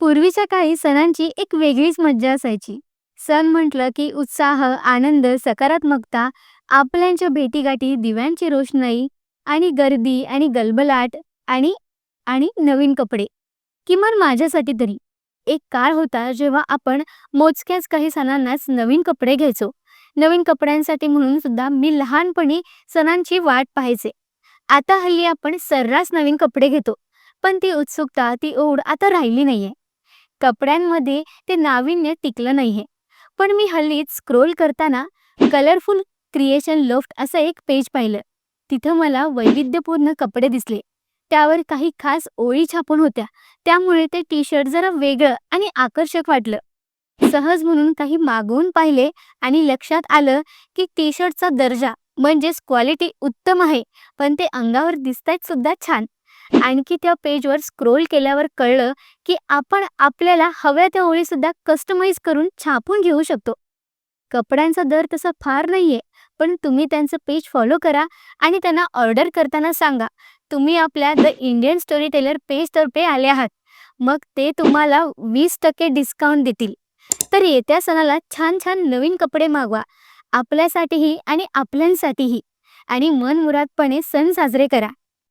पूर्वीच्या काळी सणांची एक वेगळीच मज्जा असायची. सण म्हटलं की उत्साह, आनंद, सकारात्मकता, आपल्यांच्या भेटीगाठी, दिव्यांची रोषणाई आणि गर्दी आणि गलबलाट आणि आणि नवीन कपडे. किमान माझ्यासाठी तरी. एक काळ होता जेव्हा आपण मोजक्याच काही सणांनाच नवीन कपडे घ्यायचो. नवीन कपड्यांसाठी म्हणून सुद्धा मी लहानपणी सणांची वाट पाहायचे. आता हल्ली आपण सर्रास नवीन कपडे घेतो. पण ती उत्सुकता, ती ओढ आता राहिली नाहीये. कपड्यांमध्ये ते नाविन्य टिकलं नाहीये. पण मी हल्लीच स्क्रोल करताना कलरफुल क्रिएशन लोफ्ट असं एक पेज पाहिलं. तिथं मला वैविध्यपूर्ण कपडे दिसले. त्यावर काही खास ओळी छापून होत्या. त्यामुळे ते टी-शर्ट जरा वेगळं आणि आकर्षक वाटलं. सहज म्हणून काही मागवून पाहिले आणि लक्षात आलं की टी-शर्टचा दर्जा म्हणजेच क्वालिटी उत्तम आहे, पण ते अंगावर दिसतायत सुद्धा छान. आणखी त्या पेजवर स्क्रोल केल्यावर कळलं की आपण आपल्याला हव्या त्या ओळी सुद्धा कस्टमाइज करून छापून घेऊ शकतो. कपड्यांचा दर तसा फार नाहीये, पण तुम्ही त्यांचं पेज फॉलो करा आणि त्यांना ऑर्डर करताना सांगा, तुम्ही आपल्या द इंडियन स्टोरी टेलर पेजतर्फे आले आहात. मग ते तुम्हाला 20% डिस्काउंट देतील. तर येत्या सणाला छान-छान नवीन कपडे मागवा. आपल्यासाठीही आणि आपल्यांसाठीही. आणि मनमुरादपणे सण साजरे करा.